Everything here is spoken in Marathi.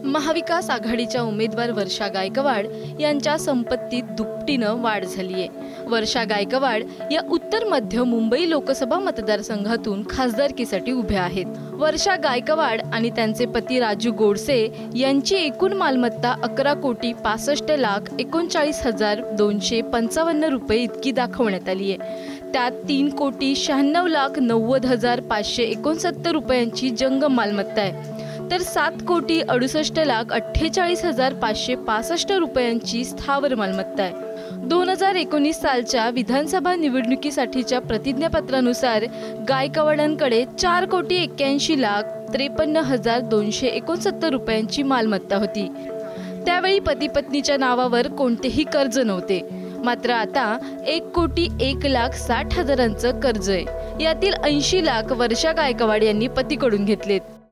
महाविकास आघाडीच्या उमेदवार वर्षा गायकवाड यांच्या संपत्तीत दुपटीनं वाढ झाली आहे। वर्षा गायकवाड या उत्तर मध्य मुंबई लोकसभा मतदारसंघातून खासदारकीसाठी उभ्या आहेत। वर्षा गायकवाड आणि त्यांचे पती राजू गोडसे यांची एकूण मालमत्ता 11,39,39,255 रुपये इतकी दाखवण्यात आली आहे। त्यात 3,90,90,569 रुपयांची जंगम मालमत्ता आहे, तर 7,68,48,565 रुपयांची स्थावर मालमत्ता आहे। 2019 सालच्या विधानसभा निवडणुकीसाठीच्या प्रतिज्ञापत्रानुसार गायकवाडांकडे 4,81,53,269 रुपयांची मालमत्ता होती। त्यावेळी पती पत्नीच्या नावावर कोणतेही कर्ज नव्हते, मात्र आता 1,01,60,000चं कर्ज आहे। यातील 80 लाख वर्षा गायकवाड यांनी पतीकडून घेतलेत।